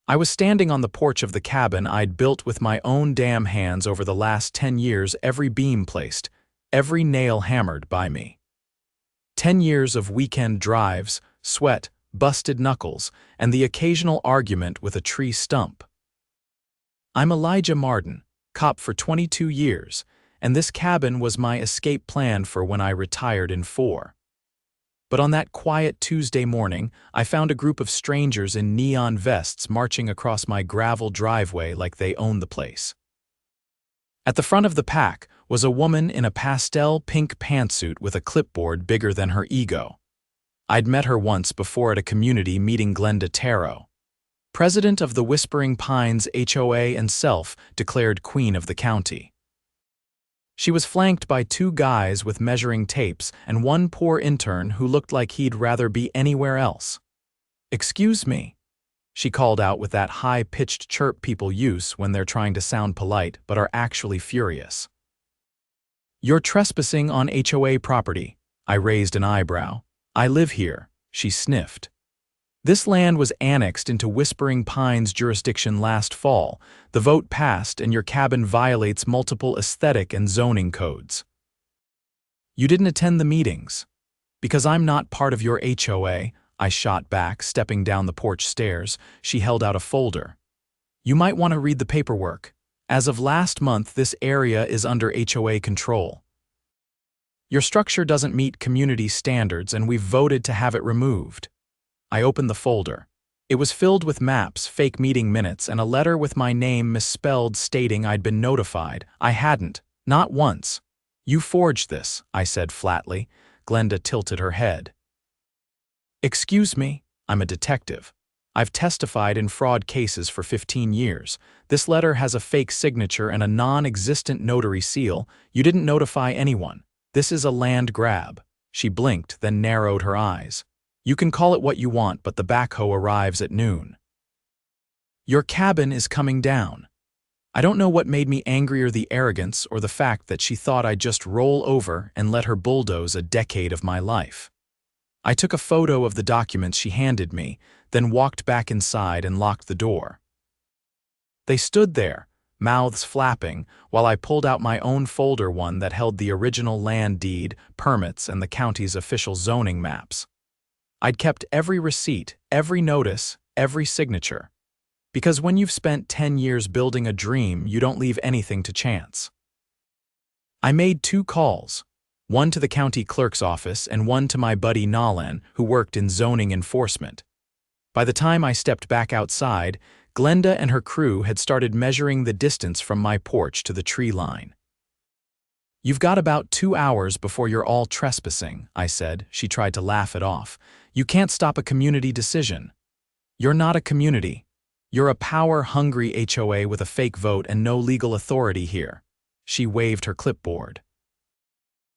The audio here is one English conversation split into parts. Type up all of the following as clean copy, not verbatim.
I was standing on the porch of the cabin I'd built with my own damn hands over the last 10 years, every beam placed, every nail hammered by me. 10 years of weekend drives, sweat, busted knuckles, and the occasional argument with a tree stump. I'm Elijah Marden, cop for 22 years, and this cabin was my escape plan for when I retired in 4. But on that quiet Tuesday morning, I found a group of strangers in neon vests marching across my gravel driveway like they owned the place. At the front of the pack was a woman in a pastel pink pantsuit with a clipboard bigger than her ego. I'd met her once before at a community meeting. Glenda Taro, president of the Whispering Pines HOA and self-declared queen of the county. She was flanked by 2 guys with measuring tapes and one poor intern who looked like he'd rather be anywhere else. "Excuse me," she called out with that high-pitched chirp people use when they're trying to sound polite but are actually furious. "You're trespassing on HOA property." I raised an eyebrow. "I live here," she sniffed. "This land was annexed into Whispering Pines jurisdiction last fall. The vote passed and your cabin violates multiple aesthetic and zoning codes." "You didn't attend the meetings." "Because I'm not part of your HOA," I shot back, stepping down the porch stairs. She held out a folder. "You might want to read the paperwork. As of last month, this area is under HOA control. Your structure doesn't meet community standards and we've voted to have it removed." I opened the folder. It was filled with maps, fake meeting minutes, and a letter with my name misspelled stating I'd been notified. I hadn't, not once. "You forged this," I said flatly. Glenda tilted her head. "Excuse me, I'm a detective. I've testified in fraud cases for 15 years. This letter has a fake signature and a non-existent notary seal. You didn't notify anyone. This is a land grab." She blinked, then narrowed her eyes. "You can call it what you want, but the backhoe arrives at noon. Your cabin is coming down." I don't know what made me angrier, the arrogance or the fact that she thought I'd just roll over and let her bulldoze a decade of my life. I took a photo of the documents she handed me, then walked back inside and locked the door. They stood there, mouths flapping, while I pulled out my own folder, one that held the original land deed, permits, and the county's official zoning maps. I'd kept every receipt, every notice, every signature. Because when you've spent 10 years building a dream, you don't leave anything to chance. I made 2 calls, one to the county clerk's office and one to my buddy Nalan, who worked in zoning enforcement. By the time I stepped back outside, Glenda and her crew had started measuring the distance from my porch to the tree line. "You've got about 2 hours before you're all trespassing," I said. She tried to laugh it off. "You can't stop a community decision." "You're not a community. You're a power-hungry HOA with a fake vote and no legal authority here." She waved her clipboard.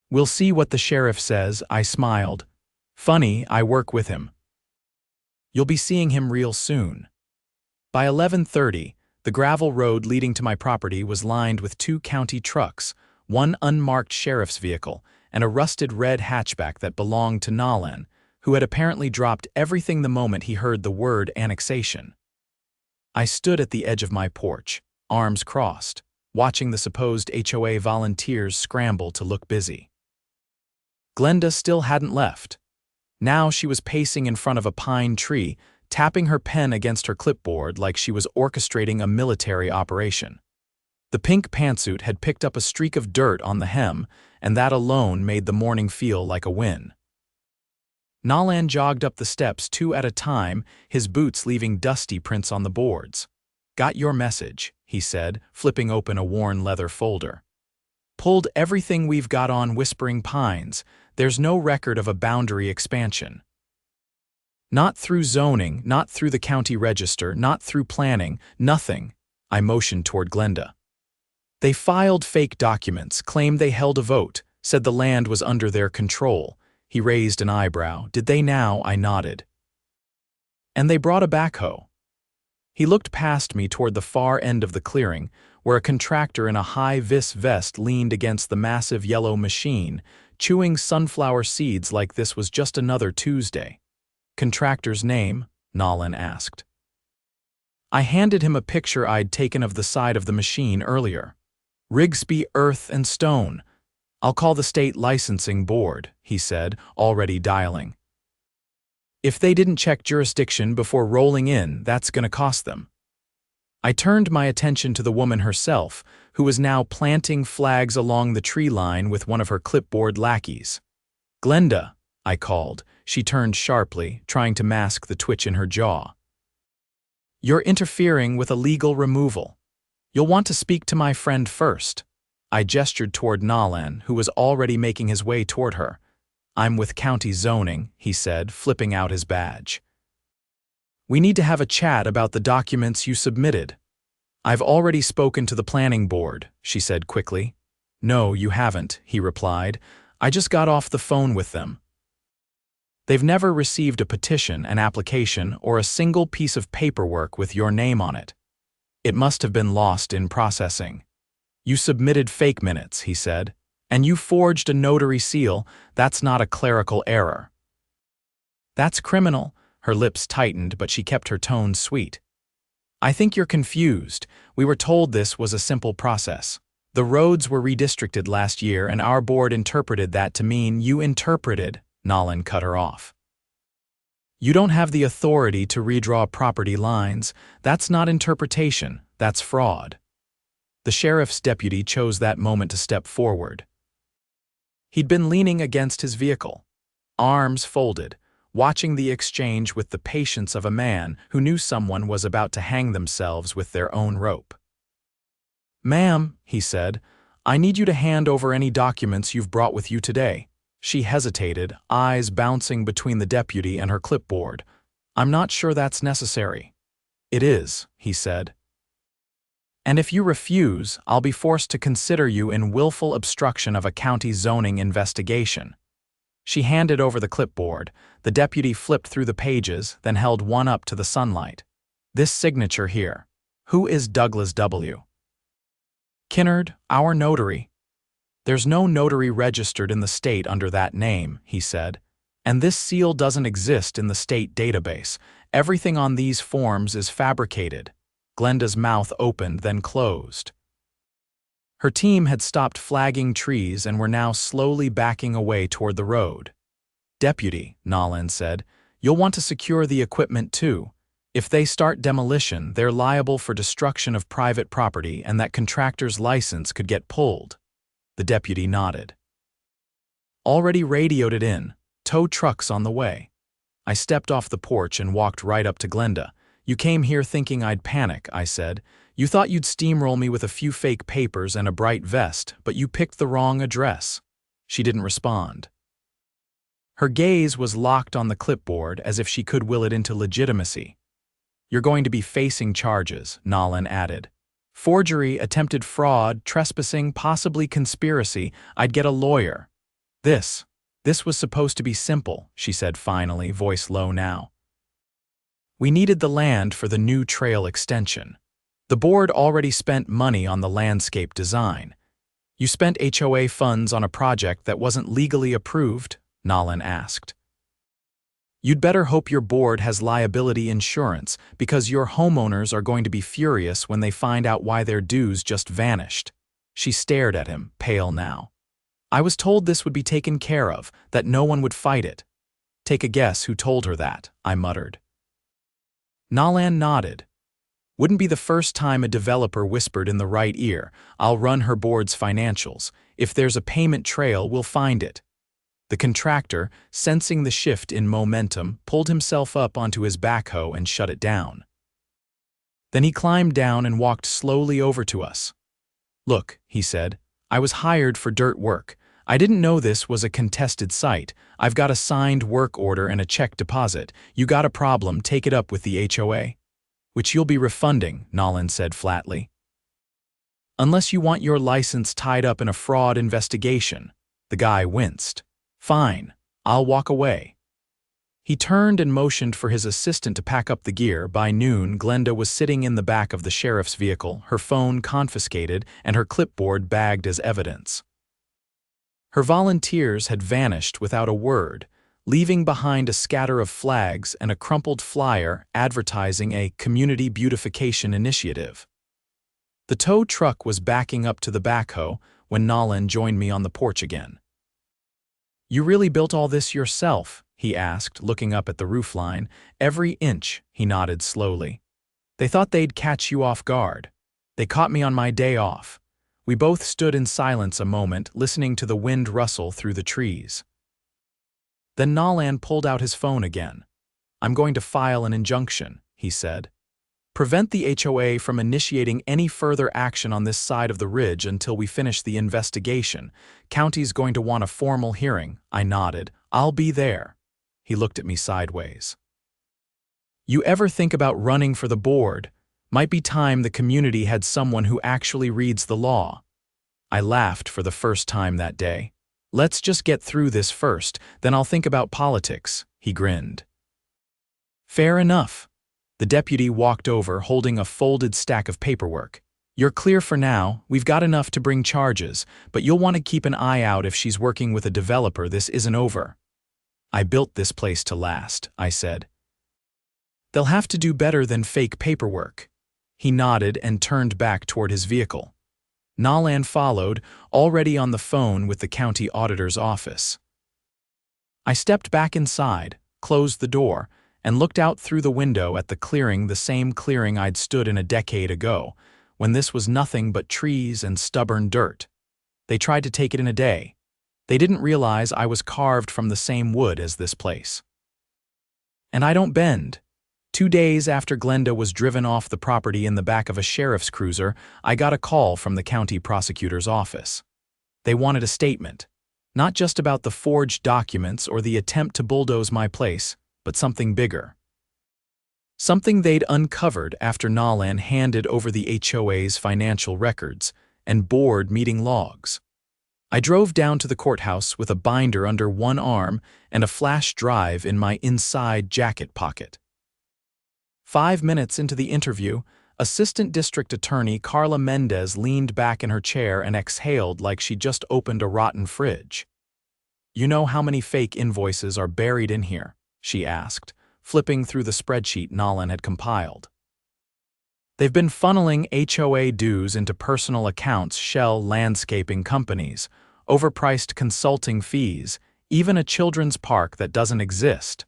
"We'll see what the sheriff says," I smiled. "Funny, I work with him. You'll be seeing him real soon." By 11:30, the gravel road leading to my property was lined with 2 county trucks, one unmarked sheriff's vehicle, and a rusted red hatchback that belonged to Nalan, who had apparently dropped everything the moment he heard the word annexation. I stood at the edge of my porch, arms crossed, watching the supposed HOA volunteers scramble to look busy. Glenda still hadn't left. Now she was pacing in front of a pine tree, tapping her pen against her clipboard like she was orchestrating a military operation. The pink pantsuit had picked up a streak of dirt on the hem, and that alone made the morning feel like a win. Nalan jogged up the steps 2 at a time, his boots leaving dusty prints on the boards. "Got your message," he said, flipping open a worn leather folder. "Pulled everything we've got on Whispering Pines. There's no record of a boundary expansion. Not through zoning, not through the county register, not through planning, nothing." I motioned toward Glenda. "They filed fake documents, claimed they held a vote, said the land was under their control." He raised an eyebrow. "Did they now?" I nodded. "And they brought a backhoe." He looked past me toward the far end of the clearing, where a contractor in a high-vis vest leaned against the massive yellow machine, chewing sunflower seeds like this was just another Tuesday. "Contractor's name?" Nalan asked. I handed him a picture I'd taken of the side of the machine earlier. Rigsby Earth and Stone. I'll call the state licensing board, he said, already dialing. If they didn't check jurisdiction before rolling in, that's gonna cost them. I turned my attention to the woman herself, who was now planting flags along the tree line with one of her clipboard lackeys. Glenda, I called. She turned sharply, trying to mask the twitch in her jaw. You're interfering with a legal removal. You'll want to speak to my friend first. I gestured toward Nalan, who was already making his way toward her. I'm with county zoning, he said, flipping out his badge. We need to have a chat about the documents you submitted. I've already spoken to the planning board, she said quickly. No, you haven't, he replied. I just got off the phone with them. They've never received a petition, an application, or a single piece of paperwork with your name on it. It must have been lost in processing. You submitted fake minutes, he said, and you forged a notary seal. That's not a clerical error. That's criminal. Her lips tightened, but she kept her tone sweet. I think you're confused. We were told this was a simple process. The roads were redistricted last year, and our board interpreted that to mean you interpreted. Nalan cut her off. You don't have the authority to redraw property lines. That's not interpretation, that's fraud. The sheriff's deputy chose that moment to step forward. He'd been leaning against his vehicle, arms folded, watching the exchange with the patience of a man who knew someone was about to hang themselves with their own rope. Ma'am, he said, I need you to hand over any documents you've brought with you today. She hesitated, eyes bouncing between the deputy and her clipboard. I'm not sure that's necessary. It is, he said. And if you refuse, I'll be forced to consider you in willful obstruction of a county zoning investigation. She handed over the clipboard. The deputy flipped through the pages, then held one up to the sunlight. This signature here. Who is Douglas W. Kinnard, our notary. There's no notary registered in the state under that name, he said, and this seal doesn't exist in the state database. Everything on these forms is fabricated. Glenda's mouth opened, then closed. Her team had stopped flagging trees and were now slowly backing away toward the road. Deputy, Nalan said, you'll want to secure the equipment too. If they start demolition, they're liable for destruction of private property, and that contractor's license could get pulled. The deputy nodded. Already radioed it in. Tow trucks on the way. I stepped off the porch and walked right up to Glenda. You came here thinking I'd panic, I said. You thought you'd steamroll me with a few fake papers and a bright vest, but you picked the wrong address. She didn't respond. Her gaze was locked on the clipboard as if she could will it into legitimacy. You're going to be facing charges, Nalan added. Forgery, attempted fraud, trespassing, possibly conspiracy. I'd get a lawyer. This was supposed to be simple, she said finally, voice low now. We needed the land for the new trail extension. The board already spent money on the landscape design. You spent HOA funds on a project that wasn't legally approved, Nalan asked. You'd better hope your board has liability insurance, because your homeowners are going to be furious when they find out why their dues just vanished. She stared at him, pale now. I was told this would be taken care of, that no one would fight it. Take a guess who told her that, I muttered. Nalan nodded. Wouldn't be the first time a developer whispered in the right ear, I'll run her board's financials. If there's a payment trail, we'll find it. The contractor, sensing the shift in momentum, pulled himself up onto his backhoe and shut it down. Then he climbed down and walked slowly over to us. Look, he said, I was hired for dirt work. I didn't know this was a contested site. I've got a signed work order and a check deposit. You got a problem, take it up with the HOA. Which you'll be refunding, Nalan said flatly. Unless you want your license tied up in a fraud investigation. The guy winced. Fine, I'll walk away. He turned and motioned for his assistant to pack up the gear. By noon, Glenda was sitting in the back of the sheriff's vehicle, her phone confiscated and her clipboard bagged as evidence. Her volunteers had vanished without a word, leaving behind a scatter of flags and a crumpled flyer advertising a community beautification initiative. The tow truck was backing up to the backhoe when Nolan joined me on the porch again. "You really built all this yourself?" he asked, looking up at the roofline. "Every inch," he nodded slowly. "They thought they'd catch you off guard. They caught me on my day off." We both stood in silence a moment, listening to the wind rustle through the trees. Then Nolan pulled out his phone again. "I'm going to file an injunction," he said. "Prevent the HOA from initiating any further action on this side of the ridge until we finish the investigation. County's going to want a formal hearing." I nodded. "I'll be there." He looked at me sideways. "You ever think about running for the board? Might be time the community had someone who actually reads the law." I laughed for the first time that day. "Let's just get through this first, then I'll think about politics," he grinned. "Fair enough." The deputy walked over, holding a folded stack of paperwork. "You're clear for now. We've got enough to bring charges, but you'll want to keep an eye out if she's working with a developer. This isn't over." "I built this place to last," I said. "They'll have to do better than fake paperwork." He nodded and turned back toward his vehicle. Nolan followed, already on the phone with the county auditor's office. I stepped back inside, closed the door, and looked out through the window at the clearing, the same clearing I'd stood in a decade ago, when this was nothing but trees and stubborn dirt. They tried to take it in a day. They didn't realize I was carved from the same wood as this place. And I don't bend. 2 days after Glenda was driven off the property in the back of a sheriff's cruiser, I got a call from the county prosecutor's office. They wanted a statement, not just about the forged documents or the attempt to bulldoze my place, but something bigger. Something they'd uncovered after Nolan handed over the HOA's financial records and board meeting logs. I drove down to the courthouse with a binder under one arm and a flash drive in my inside jacket pocket. 5 minutes into the interview, Assistant District Attorney Carla Mendez leaned back in her chair and exhaled like she'd just opened a rotten fridge. "You know how many fake invoices are buried in here?" she asked, flipping through the spreadsheet Nolan had compiled. "They've been funneling HOA dues into personal accounts, shell landscaping companies, overpriced consulting fees, even a children's park that doesn't exist."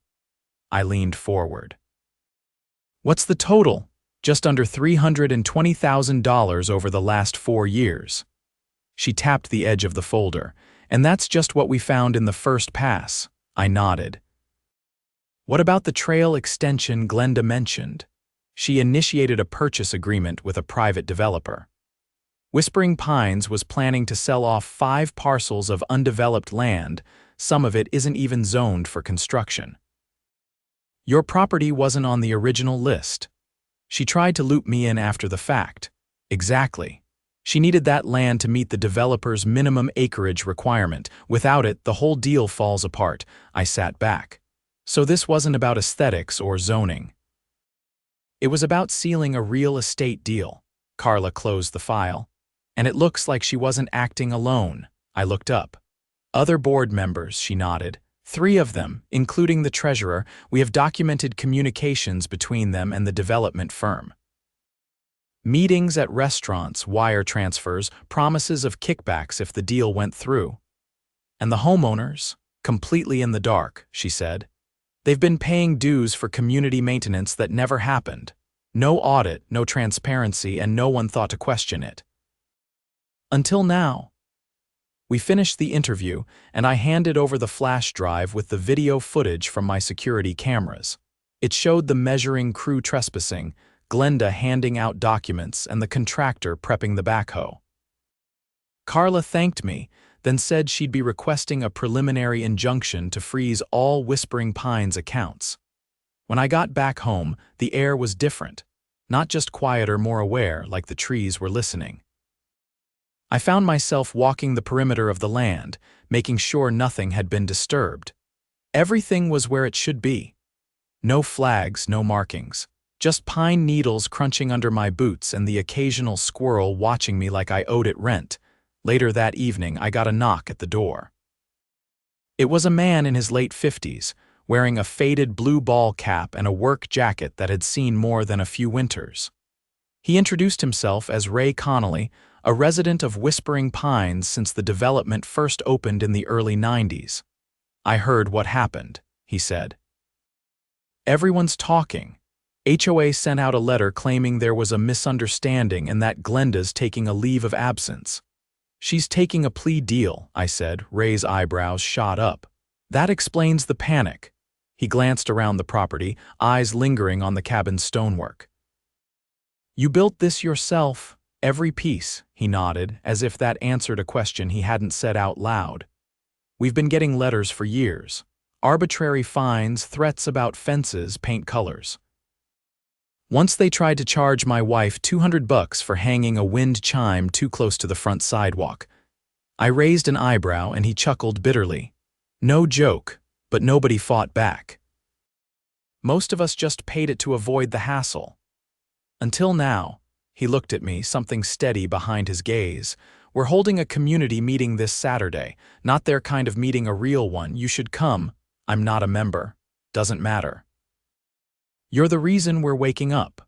I leaned forward. "What's the total?" "Just under $320,000 over the last 4 years. She tapped the edge of the folder. "And that's just what we found in the first pass." I nodded. "What about the trail extension Glenda mentioned?" "She initiated a purchase agreement with a private developer. Whispering Pines was planning to sell off 5 parcels of undeveloped land. Some of it isn't even zoned for construction. Your property wasn't on the original list. She tried to loop me in after the fact." "Exactly. She needed that land to meet the developer's minimum acreage requirement. Without it, the whole deal falls apart." I sat back. "So this wasn't about aesthetics or zoning. It was about sealing a real estate deal." Carla closed the file. "And it looks like she wasn't acting alone." I looked up. "Other board members," she nodded. 3 of them, including the treasurer. We have documented communications between them and the development firm. Meetings at restaurants, wire transfers, promises of kickbacks if the deal went through. And the homeowners, completely in the dark," she said. "They've been paying dues for community maintenance that never happened. No audit, no transparency, and no one thought to question it. Until now." We finished the interview, and I handed over the flash drive with the video footage from my security cameras. It showed the measuring crew trespassing, Glenda handing out documents, and the contractor prepping the backhoe. Carla thanked me, then said she'd be requesting a preliminary injunction to freeze all Whispering Pines accounts. When I got back home, the air was different. Not just quieter, more aware, like the trees were listening. I found myself walking the perimeter of the land, making sure nothing had been disturbed. Everything was where it should be. No flags, no markings. Just pine needles crunching under my boots and the occasional squirrel watching me like I owed it rent. Later that evening, I got a knock at the door. It was a man in his late 50s, wearing a faded blue ball cap and a work jacket that had seen more than a few winters. He introduced himself as Ray Connolly, a resident of Whispering Pines since the development first opened in the early 90s. "I heard what happened," he said. "Everyone's talking. HOA sent out a letter claiming there was a misunderstanding and that Glenda's taking a leave of absence." "She's taking a plea deal," I said. Ray's eyebrows shot up. "That explains the panic." He glanced around the property, eyes lingering on the cabin's stonework. "You built this yourself?" "Every piece," he nodded, as if that answered a question he hadn't said out loud. "We've been getting letters for years. Arbitrary fines, threats about fences, paint colors. Once they tried to charge my wife $200 for hanging a wind chime too close to the front sidewalk." I raised an eyebrow and he chuckled bitterly. "No joke, but nobody fought back. Most of us just paid it to avoid the hassle. Until now." He looked at me, something steady behind his gaze. "We're holding a community meeting this Saturday. Not their kind of meeting, a real one. You should come." "I'm not a member. Doesn't matter." "You're the reason we're waking up."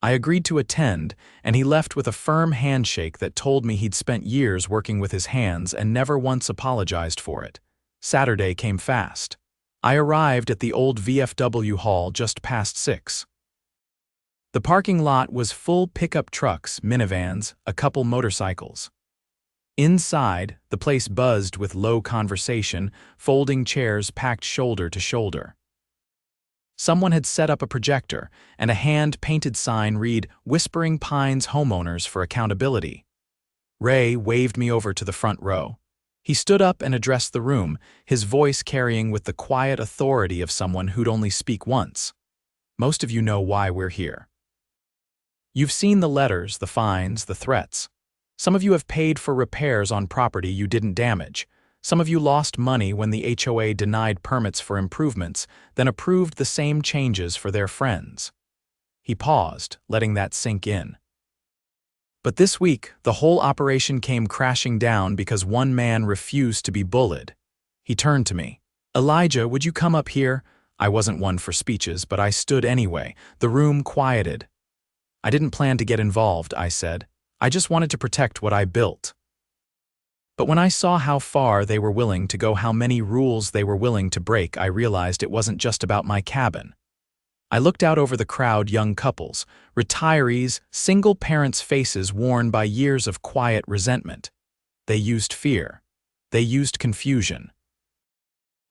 I agreed to attend, and he left with a firm handshake that told me he'd spent years working with his hands and never once apologized for it. Saturday came fast. I arrived at the old VFW hall just past 6. The parking lot was full pickup trucks, minivans, a couple motorcycles. Inside, the place buzzed with low conversation, folding chairs packed shoulder to shoulder. Someone had set up a projector, and a hand-painted sign read, "Whispering Pines Homeowners for Accountability." Ray waved me over to the front row. He stood up and addressed the room, his voice carrying with the quiet authority of someone who'd only speak once. "Most of you know why we're here. You've seen the letters, the fines, the threats. Some of you have paid for repairs on property you didn't damage. Some of you lost money when the HOA denied permits for improvements, then approved the same changes for their friends." He paused, letting that sink in. "But this week, the whole operation came crashing down because one man refused to be bullied." He turned to me. "Elijah, would you come up here?" I wasn't one for speeches, but I stood anyway. The room quieted. "I didn't plan to get involved," I said. "I just wanted to protect what I built." But when I saw how far they were willing to go, how many rules they were willing to break, I realized it wasn't just about my cabin. I looked out over the crowd, young couples, retirees, single parents' faces worn by years of quiet resentment. They used fear. They used confusion.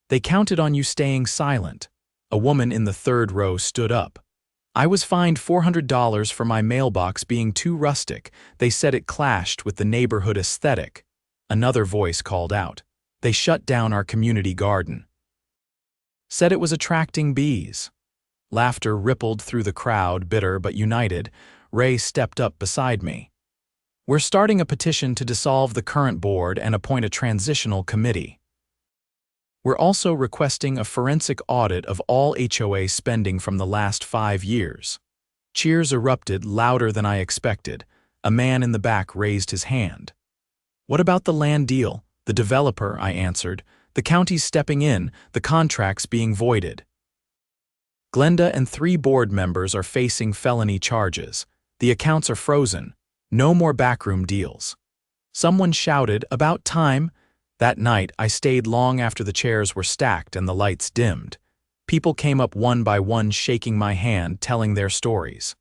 They counted on you staying silent. A woman in the third row stood up. "I was fined $400 for my mailbox being too rustic. They said it clashed with the neighborhood aesthetic." Another voice called out. "They shut down our community garden. Said it was attracting bees." Laughter rippled through the crowd, bitter but united. Ray stepped up beside me. "We're starting a petition to dissolve the current board and appoint a transitional committee. We're also requesting a forensic audit of all HOA spending from the last 5 years." Cheers erupted, louder than I expected. A man in the back raised his hand. "What about the land deal?" "The developer," I answered. "The county's stepping in, the contract's being voided. Glenda and 3 board members are facing felony charges. The accounts are frozen. No more backroom deals." Someone shouted, "About time." That night, I stayed long after the chairs were stacked and the lights dimmed. People came up one by one, shaking my hand, telling their stories.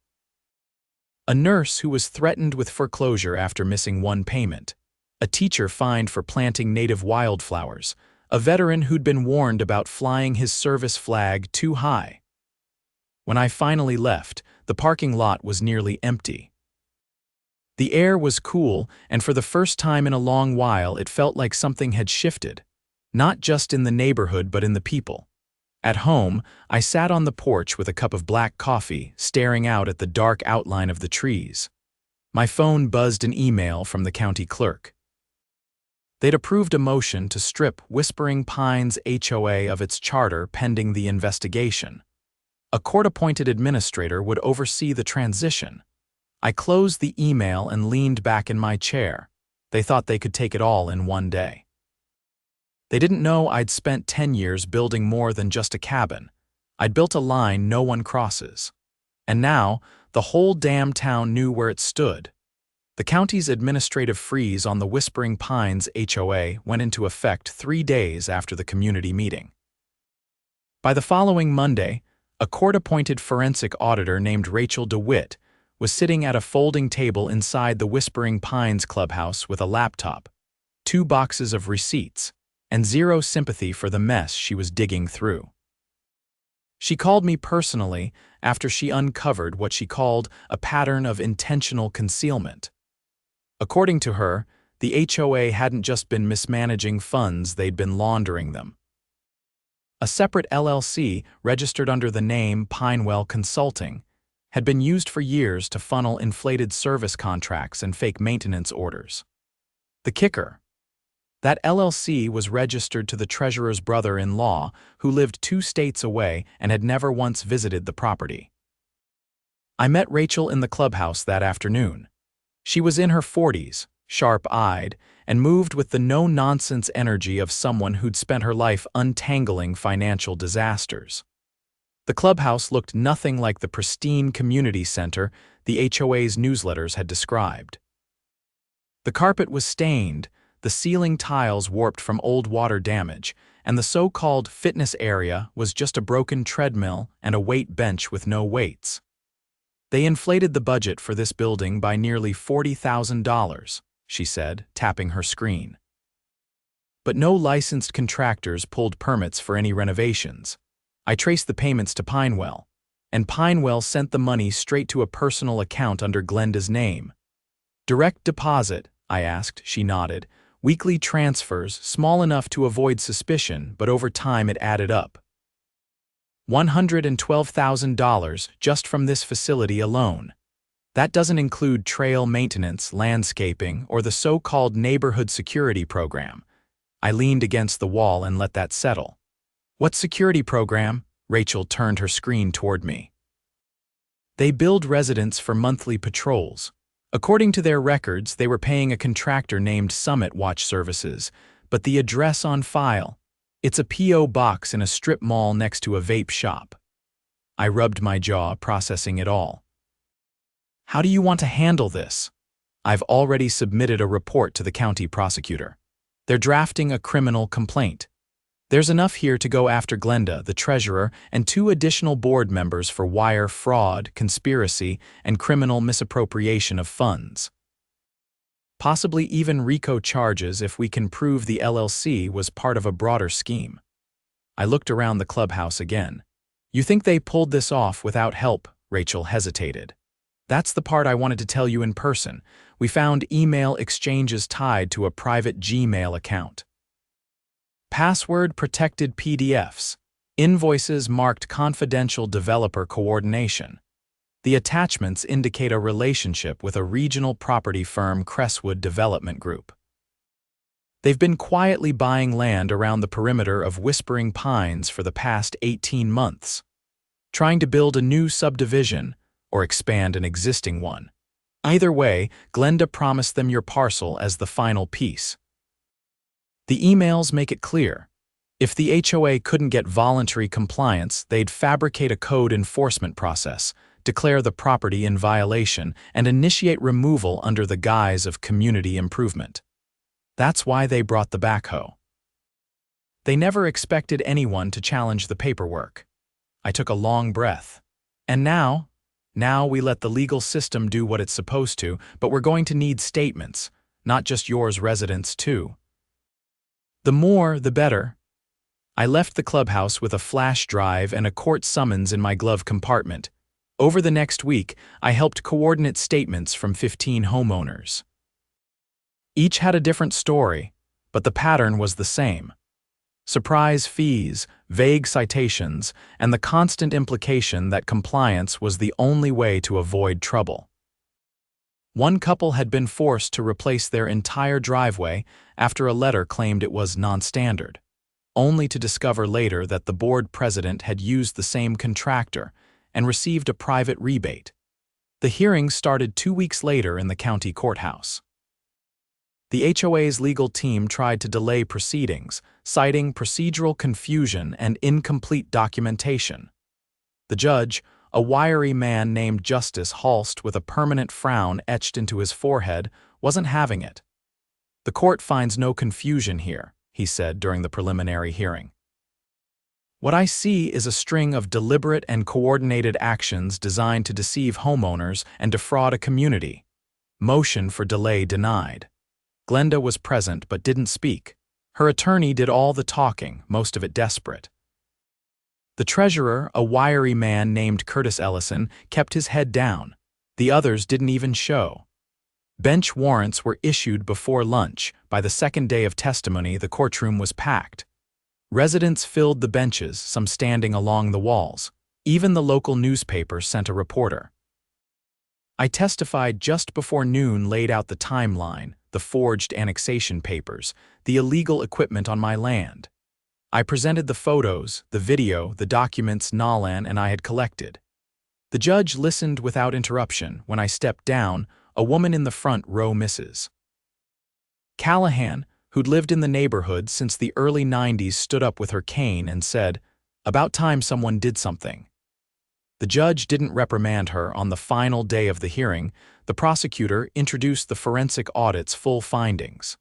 A nurse who was threatened with foreclosure after missing one payment. A teacher fined for planting native wildflowers. A veteran who'd been warned about flying his service flag too high. When I finally left, the parking lot was nearly empty. The air was cool, and for the first time in a long while it felt like something had shifted. Not just in the neighborhood, but in the people. At home, I sat on the porch with a cup of black coffee, staring out at the dark outline of the trees. My phone buzzed an email from the county clerk. They'd approved a motion to strip Whispering Pines HOA of its charter pending the investigation. A court-appointed administrator would oversee the transition. I closed the email and leaned back in my chair. They thought they could take it all in one day. They didn't know I'd spent 10 years building more than just a cabin. I'd built a line no one crosses. And now, the whole damn town knew where it stood. The county's administrative freeze on the Whispering Pines HOA went into effect 3 days after the community meeting. By the following Monday, a court-appointed forensic auditor named Rachel DeWitt was sitting at a folding table inside the Whispering Pines clubhouse with a laptop, 2 boxes of receipts, and zero sympathy for the mess she was digging through. She called me personally after she uncovered what she called a pattern of intentional concealment. According to her, the HOA hadn't just been mismanaging funds, they'd been laundering them. A separate LLC, registered under the name Pinewell Consulting, had been used for years to funnel inflated service contracts and fake maintenance orders. The kicker: that LLC was registered to the treasurer's brother-in-law, who lived 2 states away and had never once visited the property. I met Rachel in the clubhouse that afternoon. She was in her 40s, sharp-eyed, and moved with the no-nonsense energy of someone who'd spent her life untangling financial disasters. The clubhouse looked nothing like the pristine community center the HOA's newsletters had described. The carpet was stained, the ceiling tiles warped from old water damage, and the so-called fitness area was just a broken treadmill and a weight bench with no weights. They inflated the budget for this building by nearly $40,000, she said, tapping her screen. But no licensed contractors pulled permits for any renovations. I traced the payments to Pinewell, and Pinewell sent the money straight to a personal account under Glenda's name. Direct deposit, I asked. She nodded. Weekly transfers, small enough to avoid suspicion, but over time it added up. $112,000 just from this facility alone. That doesn't include trail maintenance, landscaping, or the so-called neighborhood security program. I leaned against the wall and let that settle. What security program? Rachel turned her screen toward me. They billed residents for monthly patrols. According to their records, they were paying a contractor named Summit Watch Services, but the address on file, it's a P.O. box in a strip mall next to a vape shop. I rubbed my jaw, processing it all. How do you want to handle this? I've already submitted a report to the county prosecutor. They're drafting a criminal complaint. There's enough here to go after Glenda, the treasurer, and 2 additional board members for wire fraud, conspiracy, and criminal misappropriation of funds. Possibly even RICO charges if we can prove the LLC was part of a broader scheme. I looked around the clubhouse again. You think they pulled this off without help? Rachel hesitated. That's the part I wanted to tell you in person. We found email exchanges tied to a private Gmail account. Password-protected PDFs, invoices marked confidential developer coordination. The attachments indicate a relationship with a regional property firm, Crestwood Development Group. They've been quietly buying land around the perimeter of Whispering Pines for the past 18 months, trying to build a new subdivision or expand an existing one. Either way, Glenda promised them your parcel as the final piece. The emails make it clear. If the HOA couldn't get voluntary compliance, they'd fabricate a code enforcement process, declare the property in violation, and initiate removal under the guise of community improvement. That's why they brought the backhoe. They never expected anyone to challenge the paperwork. I took a long breath. And now we let the legal system do what it's supposed to, but we're going to need statements, not just yours, residents, too. The more, the better. I left the clubhouse with a flash drive and a court summons in my glove compartment. Over the next week, I helped coordinate statements from 15 homeowners. Each had a different story, but the pattern was the same. Surprise fees, vague citations, and the constant implication that compliance was the only way to avoid trouble. One couple had been forced to replace their entire driveway after a letter claimed it was non-standard, only to discover later that the board president had used the same contractor and received a private rebate. The hearing started 2 weeks later in the county courthouse. The HOA's legal team tried to delay proceedings, citing procedural confusion and incomplete documentation. The judge, a wiry man named Justice Halst with a permanent frown etched into his forehead, wasn't having it. "The court finds no confusion here," he said during the preliminary hearing. "What I see is a string of deliberate and coordinated actions designed to deceive homeowners and defraud a community. Motion for delay denied." Glenda was present but didn't speak. Her attorney did all the talking, most of it desperate. The treasurer, a wiry man named Curtis Ellison, kept his head down. The others didn't even show. Bench warrants were issued before lunch. By the second day of testimony, the courtroom was packed. Residents filled the benches, some standing along the walls. Even the local newspaper sent a reporter. I testified just before noon, laid out the timeline, the forged annexation papers, the illegal equipment on my land. I presented the photos, the video, the documents Nalan and I had collected. The judge listened without interruption. When I stepped down, a woman in the front row, Mrs. Callahan, who'd lived in the neighborhood since the early 90s, stood up with her cane and said, "About time someone did something." The judge didn't reprimand her. On the final day of the hearing, the prosecutor introduced the forensic audit's full findings.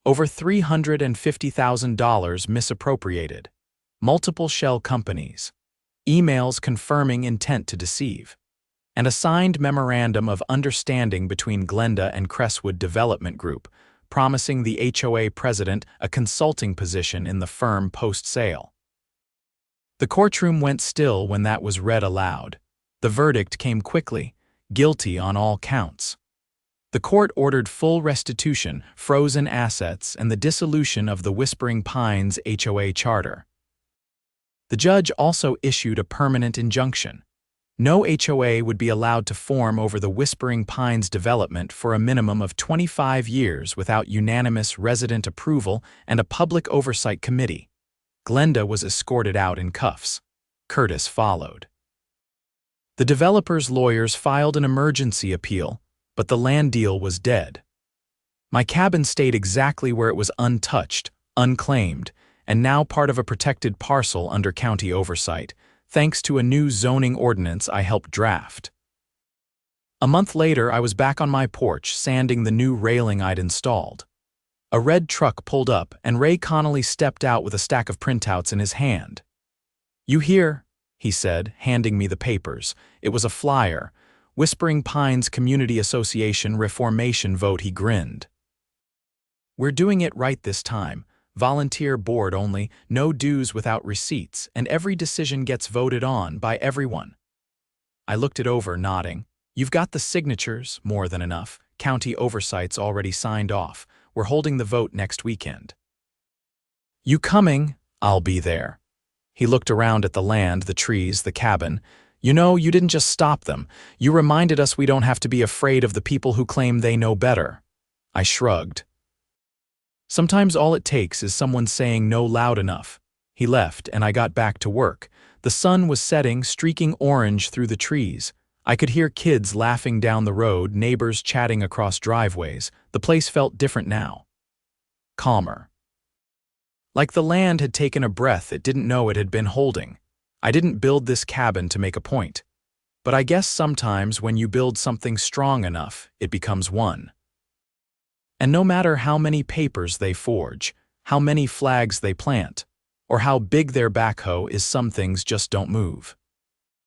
Over $350,000 misappropriated. Multiple shell companies. Emails confirming intent to deceive. And a signed memorandum of understanding between Glenda and Crestwood Development Group, promising the HOA president a consulting position in the firm post-sale. The courtroom went still when that was read aloud. The verdict came quickly, guilty on all counts. The court ordered full restitution, frozen assets, and the dissolution of the Whispering Pines HOA charter. The judge also issued a permanent injunction. No HOA would be allowed to form over the Whispering Pines development for a minimum of 25 years without unanimous resident approval and a public oversight committee. Glenda was escorted out in cuffs. Curtis followed. The developer's lawyers filed an emergency appeal, but the land deal was dead. My cabin stayed exactly where it was, untouched, unclaimed, and now part of a protected parcel under county oversight, thanks to a new zoning ordinance I helped draft. A month later, I was back on my porch sanding the new railing I'd installed. A red truck pulled up, and Ray Connolly stepped out with a stack of printouts in his hand. "You here?" he said, handing me the papers. It was a flyer. Whispering Pines Community Association reformation vote. He grinned. "We're doing it right this time. Volunteer board only, no dues without receipts, and every decision gets voted on by everyone." I looked it over, nodding. "You've got the signatures, more than enough. County oversight's already signed off. We're holding the vote next weekend." "You coming?" "I'll be there." He looked around at the land, the trees, the cabin. "You know, you didn't just stop them. You reminded us we don't have to be afraid of the people who claim they know better." I shrugged. "Sometimes all it takes is someone saying no loud enough." He left, and I got back to work. The sun was setting, streaking orange through the trees. I could hear kids laughing down the road, neighbors chatting across driveways. The place felt different now. Calmer. Like the land had taken a breath it didn't know it had been holding. I didn't build this cabin to make a point. But I guess sometimes when you build something strong enough, it becomes one. And no matter how many papers they forge, how many flags they plant, or how big their backhoe is, some things just don't move.